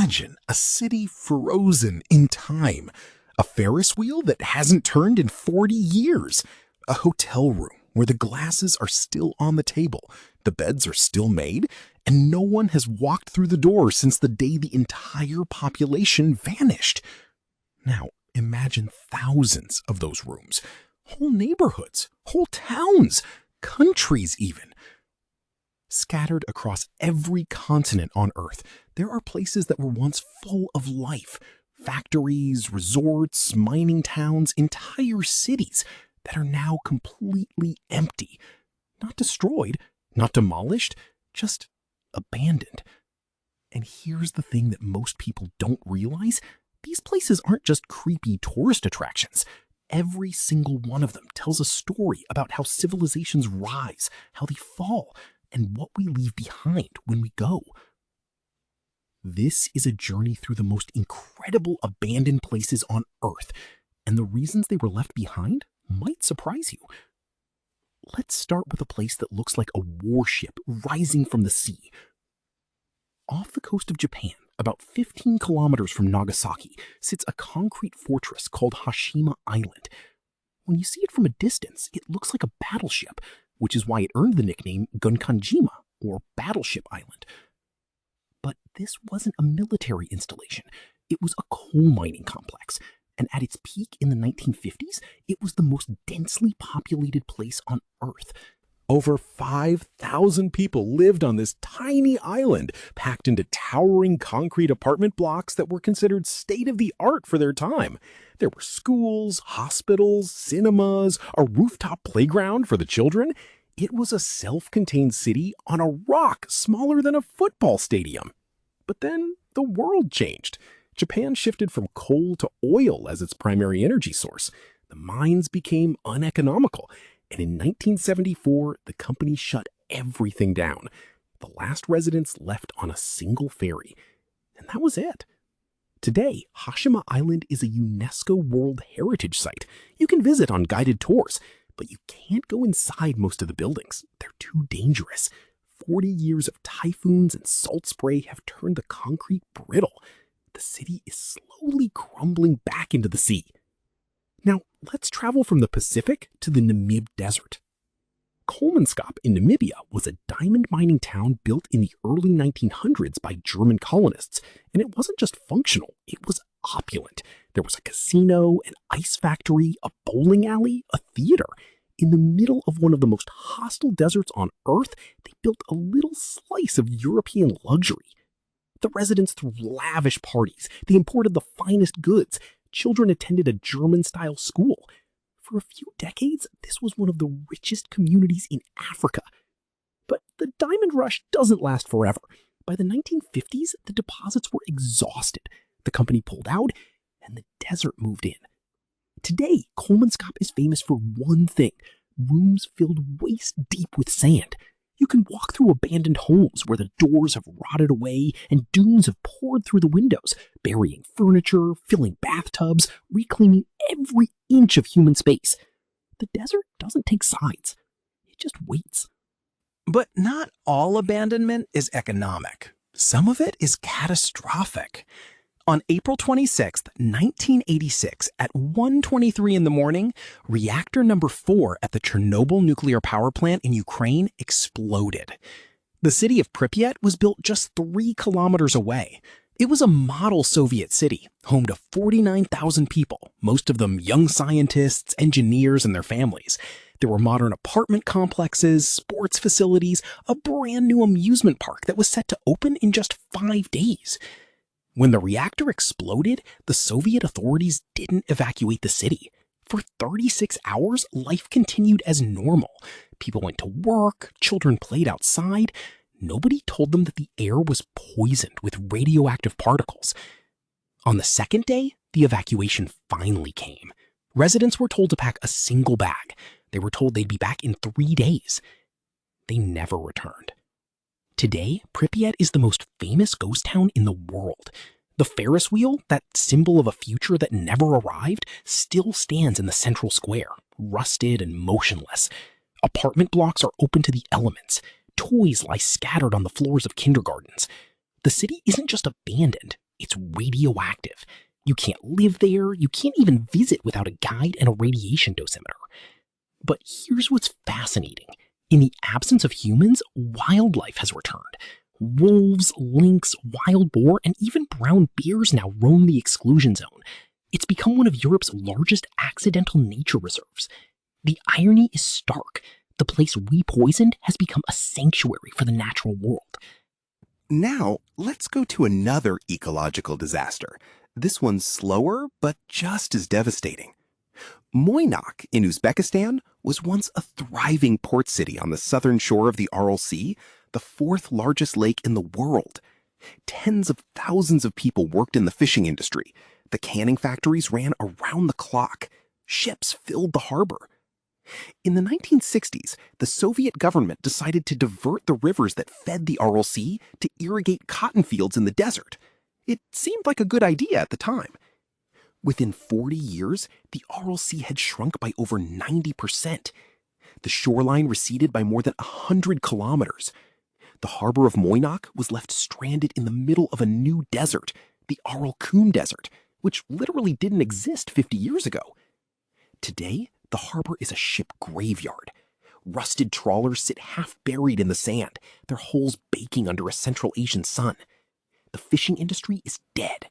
Imagine a city frozen in time, a Ferris wheel that hasn't turned in 40 years, a hotel room where the glasses are still on the table, the beds are still made, and no one has walked through the door since the day the entire population vanished. Now, imagine thousands of those rooms, whole neighborhoods, whole towns, countries even. Scattered across every continent on Earth, there are places that were once full of life. Factories, resorts, mining towns, entire cities that are now completely empty. Not destroyed, not demolished, just abandoned. And here's the thing that most people don't realize. These places aren't just creepy tourist attractions. Every single one of them tells a story about how civilizations rise, how they fall, and what we leave behind when we go. This is a journey through the most incredible abandoned places on Earth, and the reasons they were left behind might surprise you. Let's start with a place that looks like a warship rising from the sea. Off the coast of Japan, about 15 kilometers from Nagasaki, sits a concrete fortress called Hashima Island. When you see it from a distance, it looks like a battleship, which is why it earned the nickname Gunkanjima, or Battleship Island. But this wasn't a military installation. It was a coal mining complex, and at its peak in the 1950s, it was the most densely populated place on Earth. Over 5,000 people lived on this tiny island, packed into towering concrete apartment blocks that were considered state-of-the-art for their time. There were schools, hospitals, cinemas, a rooftop playground for the children. It was a self-contained city on a rock smaller than a football stadium. But then the world changed. Japan shifted from coal to oil as its primary energy source. The mines became uneconomical, and in 1974, the company shut everything down. The last residents left on a single ferry, and that was it. Today, Hashima Island is a UNESCO World Heritage Site. You can visit on guided tours, but you can't go inside most of the buildings. They're too dangerous. 40 years of typhoons and salt spray have turned the concrete brittle. The city is slowly crumbling back into the sea. Now, let's travel from the Pacific to the Namib Desert. Kolmanskop in Namibia was a diamond mining town built in the early 1900s by German colonists, and it wasn't just functional, it was opulent. There was a casino, an ice factory, a bowling alley, a theater. In the middle of one of the most hostile deserts on Earth, they built a little slice of European luxury. The residents threw lavish parties. They imported the finest goods. Children attended a German-style school. For a few decades, this was one of the richest communities in Africa. But the diamond rush doesn't last forever. By the 1950s, the deposits were exhausted. The company pulled out, and the desert moved in. Today, Kolmanskop is famous for one thing: rooms filled waist-deep with sand. You can walk through abandoned homes where the doors have rotted away and dunes have poured through the windows, burying furniture, filling bathtubs, reclaiming every inch of human space. The desert doesn't take sides. It just waits. But not all abandonment is economic. Some of it is catastrophic. On April 26, 1986, at 1:23 in the morning, reactor number 4 at the Chernobyl nuclear power plant in Ukraine exploded. The city of Pripyat was built just 3 kilometers away. It was a model Soviet city, home to 49,000 people, most of them young scientists, engineers, and their families. There were modern apartment complexes, sports facilities, a brand new amusement park that was set to open in just 5 days. When the reactor exploded, the Soviet authorities didn't evacuate the city. For 36 hours, life continued as normal. People went to work, children played outside. Nobody told them that the air was poisoned with radioactive particles. On the second day, the evacuation finally came. Residents were told to pack a single bag. They were told they'd be back in 3 days. They never returned. Today, Pripyat is the most famous ghost town in the world. The Ferris wheel, that symbol of a future that never arrived, still stands in the central square, rusted and motionless. Apartment blocks are open to the elements. Toys lie scattered on the floors of kindergartens. The city isn't just abandoned, it's radioactive. You can't live there, you can't even visit without a guide and a radiation dosimeter. But here's what's fascinating. In the absence of humans, wildlife has returned. Wolves, lynx, wild boar, and even brown bears now roam the exclusion zone. It's become one of Europe's largest accidental nature reserves. The irony is stark. The place we poisoned has become a sanctuary for the natural world. Now, let's go to another ecological disaster. This one's slower, but just as devastating. Moynaq in Uzbekistan was once a thriving port city on the southern shore of the Aral Sea, the fourth largest lake in the world. Tens of thousands of people worked in the fishing industry. The canning factories ran around the clock. Ships filled the harbor. In the 1960s, the Soviet government decided to divert the rivers that fed the Aral Sea to irrigate cotton fields in the desert. It seemed like a good idea at the time. Within 40 years, the Aral Sea had shrunk by over 90%. The shoreline receded by more than 100 kilometers. The harbor of Moynaq was left stranded in the middle of a new desert, the Aral Desert, which literally didn't exist 50 years ago. Today, the harbor is a ship graveyard. Rusted trawlers sit half buried in the sand, their hulls baking under a Central Asian sun. The fishing industry is dead.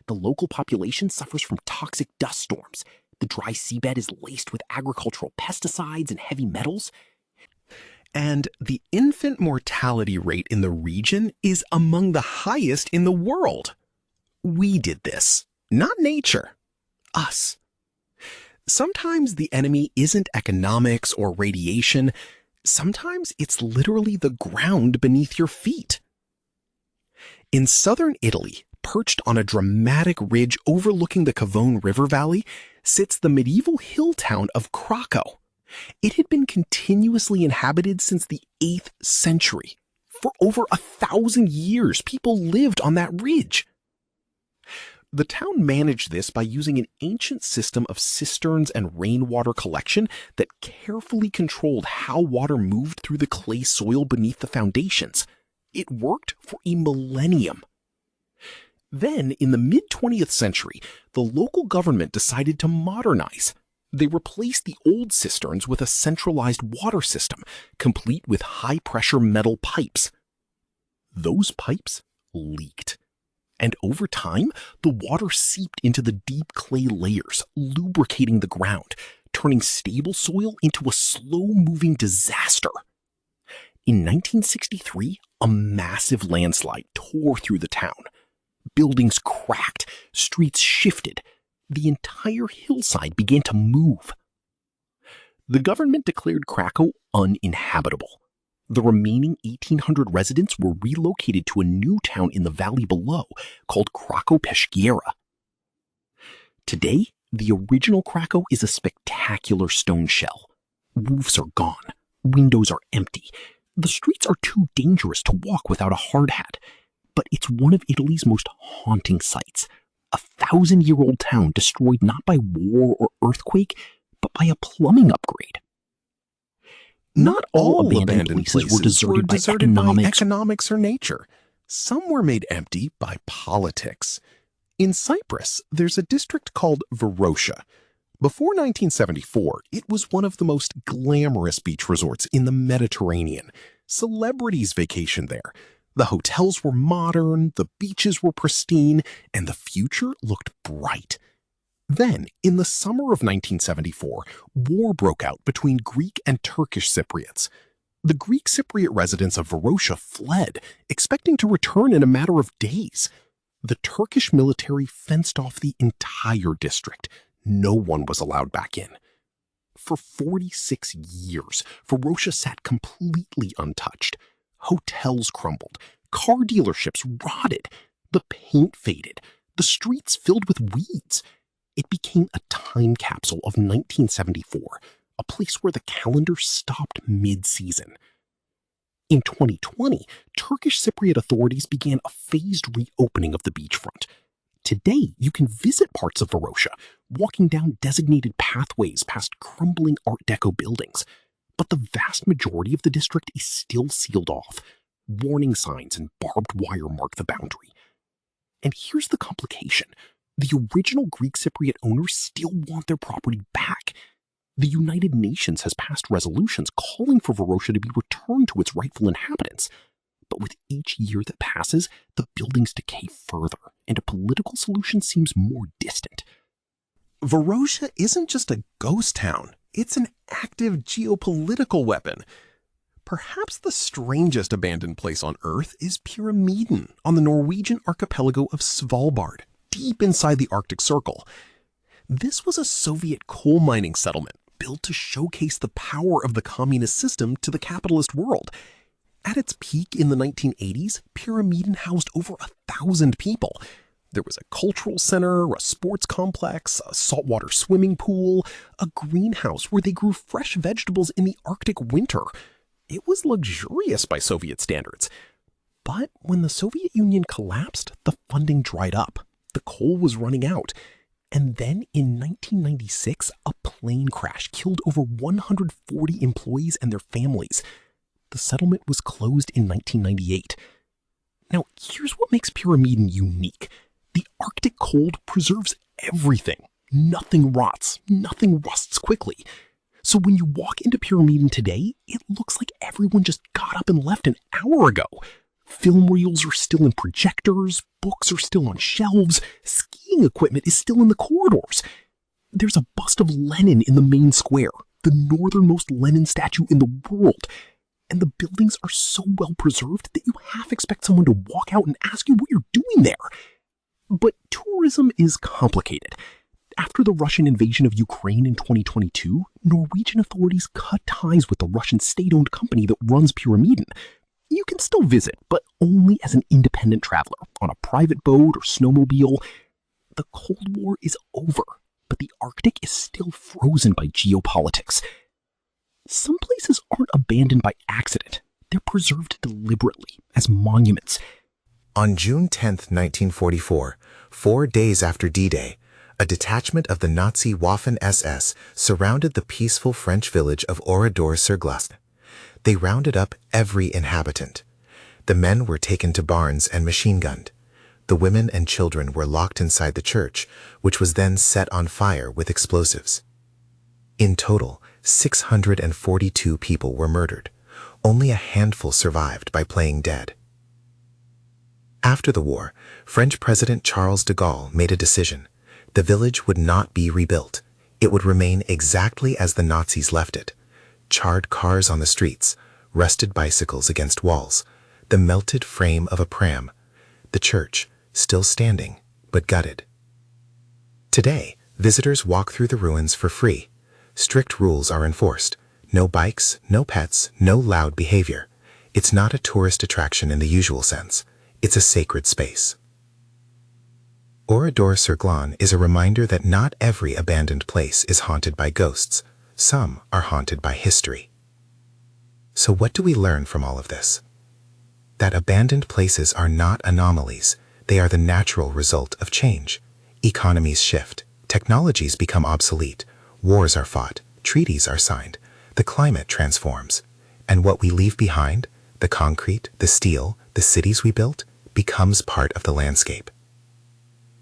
The local population suffers from toxic dust storms. The dry seabed is laced with agricultural pesticides and heavy metals. And the infant mortality rate in the region is among the highest in the world. We did this, not nature. Us. Sometimes the enemy isn't economics or radiation. Sometimes it's literally the ground beneath your feet. In southern Italy, perched on a dramatic ridge overlooking the Cavone River Valley, sits the medieval hill town of Craco. It had been continuously inhabited since the 8th century. For over 1,000 years, people lived on that ridge. The town managed this by using an ancient system of cisterns and rainwater collection that carefully controlled how water moved through the clay soil beneath the foundations. It worked for a millennium. Then, in the mid-20th century, the local government decided to modernize. They replaced the old cisterns with a centralized water system, complete with high-pressure metal pipes. Those pipes leaked. And over time, the water seeped into the deep clay layers, lubricating the ground, turning stable soil into a slow-moving disaster. In 1963, a massive landslide tore through the town. Buildings cracked, streets shifted. The entire hillside began to move. The government declared Craco uninhabitable. The remaining 1,800 residents were relocated to a new town in the valley below called Craco-Peschiera. Today, the original Craco is a spectacular stone shell. Roofs are gone. Windows are empty. The streets are too dangerous to walk without a hard hat. But it's one of Italy's most haunting sights. A 1,000-year-old town destroyed not by war or earthquake, but by a plumbing upgrade. Not all abandoned places were deserted by economics or nature. Some were made empty by politics. In Cyprus, there's a district called Varosha. Before 1974, it was one of the most glamorous beach resorts in the Mediterranean. Celebrities vacationed there. The hotels were modern, the beaches were pristine, and the future looked bright. Then, in the summer of 1974, war broke out between Greek and Turkish Cypriots. The Greek Cypriot residents of Varosha fled, expecting to return in a matter of days. The Turkish military fenced off the entire district. No one was allowed back in. For 46 years, Varosha sat completely untouched. Hotels crumbled, car dealerships rotted, the paint faded, the streets filled with weeds. It became a time capsule of 1974, a place where the calendar stopped mid-season. In 2020, Turkish Cypriot authorities began a phased reopening of the beachfront. Today, you can visit parts of Varosha, walking down designated pathways past crumbling Art Deco buildings. But the vast majority of the district is still sealed off. Warning signs and barbed wire mark the boundary. And here's the complication. The original Greek Cypriot owners still want their property back. The United Nations has passed resolutions calling for Varosha to be returned to its rightful inhabitants. But with each year that passes, the buildings decay further, and a political solution seems more distant. Varosha isn't just a ghost town, it's an active geopolitical weapon. Perhaps the strangest abandoned place on Earth is Pyramiden on the Norwegian archipelago of Svalbard, deep inside the Arctic Circle. This was a Soviet coal mining settlement built to showcase the power of the communist system to the capitalist world. At its peak in the 1980s, Pyramiden housed over 1,000 people. There was a cultural center, a sports complex, a saltwater swimming pool, a greenhouse where they grew fresh vegetables in the Arctic winter. It was luxurious by Soviet standards. But when the Soviet Union collapsed, the funding dried up. The coal was running out. And then in 1996, a plane crash killed over 140 employees and their families. The settlement was closed in 1998. Now, here's what makes Pyramiden unique. The Arctic cold preserves everything. Nothing rots, nothing rusts quickly. So when you walk into Pyramiden today, it looks like everyone just got up and left an hour ago. Film reels are still in projectors, books are still on shelves, skiing equipment is still in the corridors. There's a bust of Lenin in the main square, the northernmost Lenin statue in the world. And the buildings are so well preserved that you half expect someone to walk out and ask you what you're doing there. But tourism is complicated. After the Russian invasion of Ukraine in 2022, Norwegian authorities cut ties with the Russian state-owned company that runs Pyramiden. You can still visit, but only as an independent traveler, on a private boat or snowmobile. The Cold War is over, but the Arctic is still frozen by geopolitics. Some places aren't abandoned by accident. They're preserved deliberately as monuments. On June 10, 1944, 4 days after D-Day, a detachment of the Nazi Waffen-SS surrounded the peaceful French village of Oradour-sur-Glane. They rounded up every inhabitant. The men were taken to barns and machine-gunned. The women and children were locked inside the church, which was then set on fire with explosives. In total, 642 people were murdered. Only a handful survived by playing dead. After the war, French President Charles de Gaulle made a decision. The village would not be rebuilt. It would remain exactly as the Nazis left it. Charred cars on the streets, rusted bicycles against walls, the melted frame of a pram, the church, still standing, but gutted. Today, visitors walk through the ruins for free. Strict rules are enforced. No bikes, no pets, no loud behavior. It's not a tourist attraction in the usual sense. It's a sacred space. Oradour-sur-Glane is a reminder that not every abandoned place is haunted by ghosts. Some are haunted by history. So what do we learn from all of this? That abandoned places are not anomalies. They are the natural result of change. Economies shift. Technologies become obsolete. Wars are fought. Treaties are signed. The climate transforms. And what we leave behind, the concrete, the steel, the cities we built, becomes part of the landscape.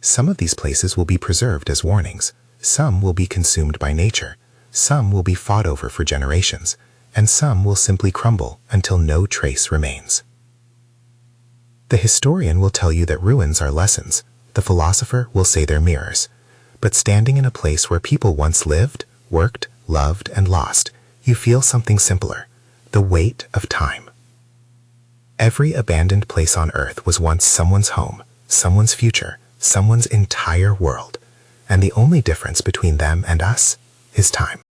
Some of these places will be preserved as warnings. Some will be consumed by nature. Some will be fought over for generations. And some will simply crumble until no trace remains. The historian will tell you that ruins are lessons. The philosopher will say they're mirrors. But standing in a place where people once lived, worked, loved, and lost, you feel something simpler, the weight of time. Every abandoned place on Earth was once someone's home, someone's future, someone's entire world. And the only difference between them and us is time.